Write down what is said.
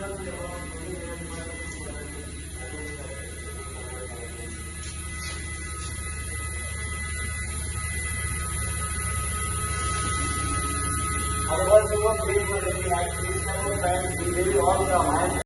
Otherwise, you won't be able to react. These kind of times, we really all the